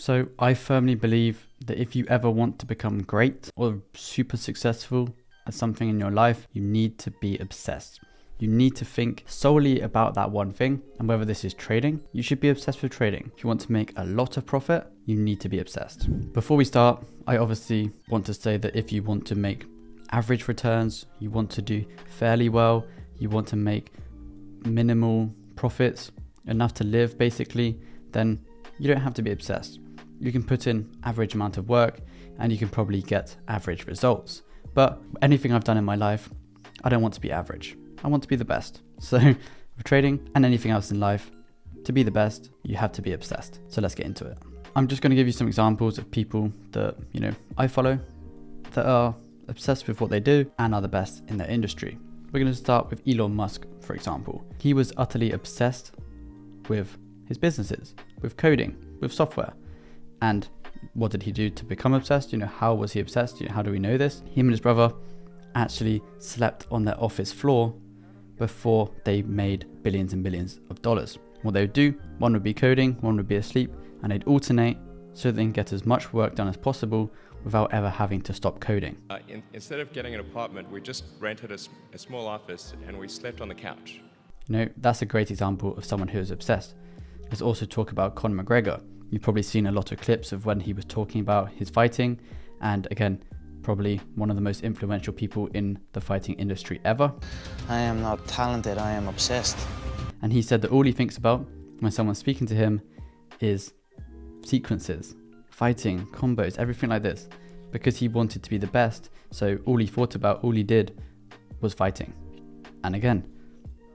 So I firmly believe that if you ever want to become great or super successful at something in your life, you need to be obsessed. You need to think solely about that one thing, and whether this is trading, you should be obsessed with trading. If you want to make a lot of profit, you need to be obsessed. Before we start, I obviously want to say that if you want to make average returns, you want to do fairly well, you want to make minimal profits, enough to live basically, then you don't have to be obsessed. You can put in average amount of work and you can probably get average results. But anything I've done in my life, I don't want to be average. I want to be the best. So with trading and anything else in life, to be the best, you have to be obsessed. So let's get into it. I'm just going to give you some examples of people that, I follow that are obsessed with what they do and are the best in their industry. We're going to start with Elon Musk, for example. He was utterly obsessed with his businesses, with coding, with software. And what did he do to become obsessed? How was he obsessed? How do we know this? Him and his brother actually slept on their office floor before they made billions and billions of dollars. What they would do, one would be coding, one would be asleep, and they'd alternate so they can get as much work done as possible without ever having to stop coding. Instead of getting an apartment, we just rented a small office and we slept on the couch. That's a great example of someone who is obsessed. Let's also talk about Conor McGregor. You've probably seen a lot of clips of when he was talking about his fighting, and again, probably one of the most influential people in the fighting industry ever. I am not talented, I am obsessed. And he said that all he thinks about when someone's speaking to him is sequences, fighting, combos, everything like this, because he wanted to be the best. So all he thought about, all he did was fighting. And again,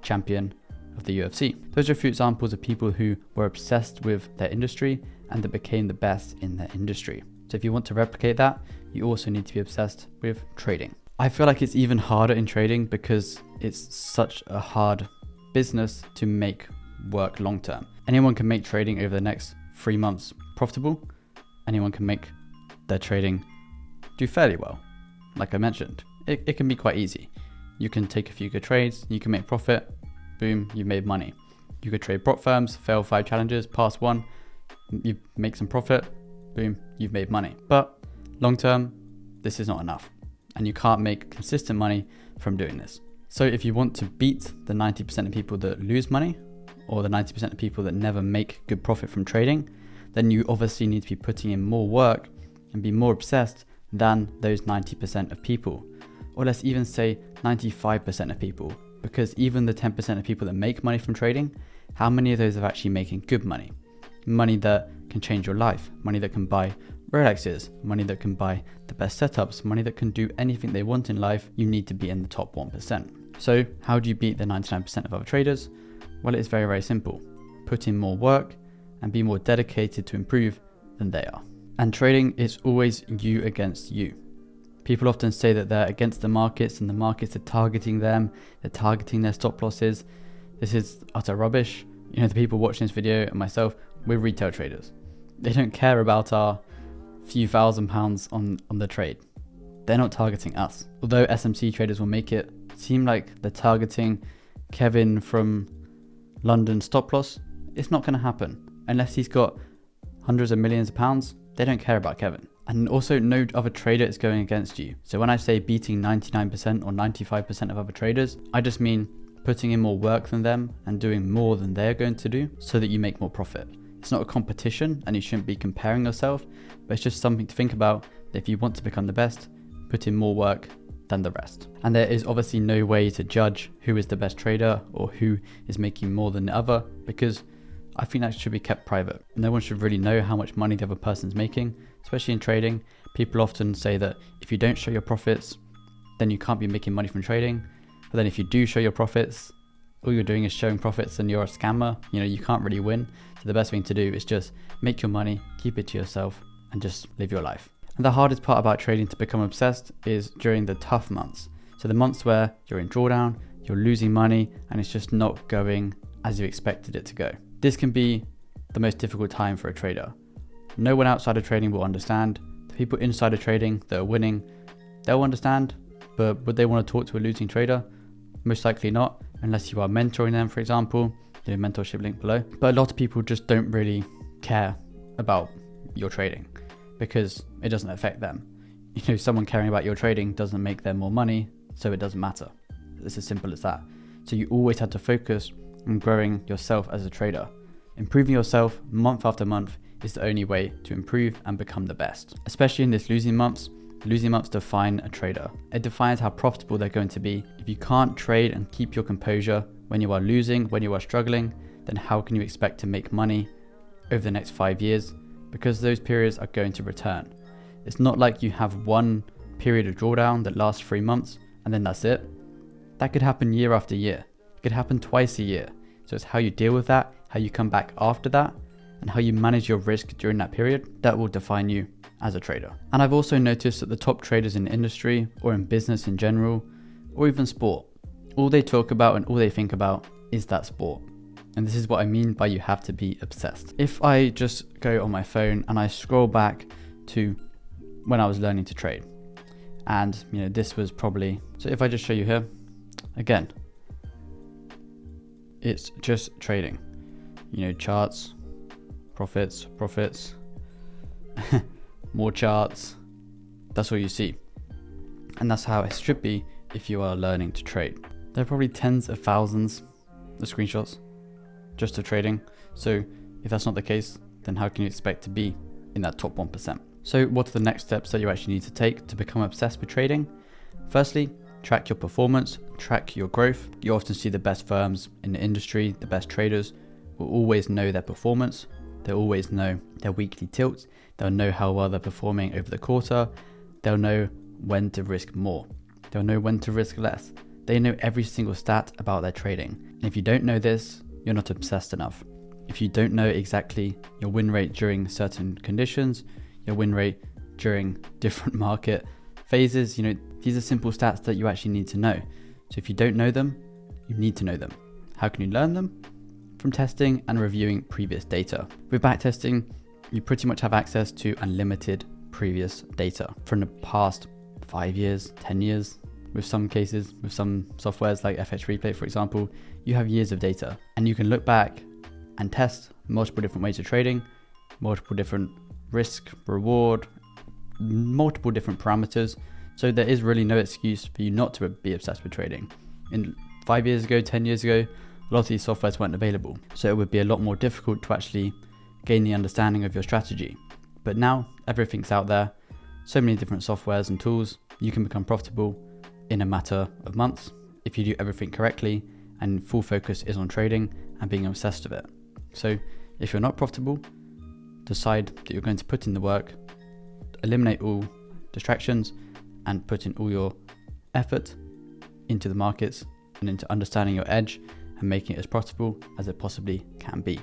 champion of the UFC. Those are a few examples of people who were obsessed with their industry and that became the best in their industry. So if you want to replicate that, you also need to be obsessed with trading. I feel like it's even harder in trading because it's such a hard business to make work long term. Anyone can make trading over the next 3 months profitable. Anyone can make their trading do fairly well. Like I mentioned, it can be quite easy. You can take a few good trades, you can make profit, boom, you've made money. You could trade prop firms, fail 5 challenges, pass 1, you make some profit, boom, you've made money. But long term, this is not enough. And you can't make consistent money from doing this. So if you want to beat the 90% of people that lose money, or the 90% of people that never make good profit from trading, then you obviously need to be putting in more work and be more obsessed than those 90% of people. Or let's even say 95% of people, because even the 10% of people that make money from trading, how many of those are actually making good money? Money that can change your life, money that can buy Rolexes, money that can buy the best setups, money that can do anything they want in life. You need to be in the top 1%. So how do you beat the 99% of other traders? Well, it's very, very simple. Put in more work and be more dedicated to improve than they are. And trading is always you against you. People often say that they're against the markets and the markets are targeting them, they're targeting their stop losses. This is utter rubbish. The people watching this video and myself, we're retail traders. They don't care about our few £1,000s on the trade. They're not targeting us. Although SMC traders will make it seem like they're targeting Kevin from London stop loss, it's not going to happen. Unless he's got hundreds of millions of pounds, they don't care about Kevin. And also no other trader is going against you. So when I say beating 99% or 95% of other traders, I just mean putting in more work than them and doing more than they're going to do so that you make more profit. It's not a competition and you shouldn't be comparing yourself, but it's just something to think about that if you want to become the best, put in more work than the rest. And there is obviously no way to judge who is the best trader or who is making more than the other, because I think that should be kept private. No one should really know how much money the other person's making, especially in trading. People often say that if you don't show your profits, then you can't be making money from trading. But then if you do show your profits, all you're doing is showing profits and you're a scammer. You can't really win. So the best thing to do is just make your money, keep it to yourself, and just live your life. And the hardest part about trading to become obsessed is during the tough months. So the months where you're in drawdown, you're losing money, and it's just not going as you expected it to go. This can be the most difficult time for a trader. No one outside of trading will understand. The people inside of trading that are winning, they'll understand, but would they want to talk to a losing trader? Most likely not, unless you are mentoring them, for example. Mentorship link below. But a lot of people just don't really care about your trading, because it doesn't affect them. You know, someone caring about your trading doesn't make them more money, so it doesn't matter. It's as simple as that. So you always have to focus on growing yourself as a trader. Improving yourself month after month is the only way to improve and become the best. Especially in this losing months define a trader. It defines how profitable they're going to be. If you can't trade and keep your composure when you are losing, when you are struggling, then how can you expect to make money over the next 5 years? Because those periods are going to return. It's not like you have one period of drawdown that lasts 3 months and then that's it. That could happen year after year. It could happen twice a year. So it's how you deal with that, how you come back after that, and how you manage your risk during that period that will define you as a trader. And I've also noticed that the top traders in the industry or in business in general, or even sport, all they talk about and all they think about is that sport. And this is what I mean by you have to be obsessed. If I just go on my phone and I scroll back to when I was learning to trade, and you know, this was probably, so if I just show you here, again, it's just trading, you know, charts, profits, more charts, that's all you see. And that's how it should be if you are learning to trade. There are probably tens of thousands of screenshots just of trading. So if that's not the case, then how can you expect to be in that top 1%? So what are the next steps that you actually need to take to become obsessed with trading? Firstly, track your performance, track your growth. You often see the best firms in the industry, the best traders will always know their performance. They'll always know their weekly tilts. They'll know how well they're performing over the quarter. They'll know when to risk more. They'll know when to risk less. They know every single stat about their trading. And if you don't know this, you're not obsessed enough. If you don't know exactly your win rate during certain conditions, your win rate during different market phases, you know, these are simple stats that you actually need to know. So if you don't know them, you need to know them. How can you learn them? From testing and reviewing previous data. With backtesting, you pretty much have access to unlimited previous data from the past 5 years, 10 years. With some cases, with some softwares like FX Replay, for example, you have years of data and you can look back and test multiple different ways of trading, multiple different risk, reward, multiple different parameters. So there is really no excuse for you not to be obsessed with trading. In 5 years ago, 10 years ago, a lot of these softwares weren't available. So it would be a lot more difficult to actually gain the understanding of your strategy. But now everything's out there. So many different softwares and tools. You can become profitable in a matter of months if you do everything correctly and full focus is on trading and being obsessed with it. So if you're not profitable, decide that you're going to put in the work, eliminate all distractions and put in all your effort into the markets and into understanding your edge and making it as profitable as it possibly can be.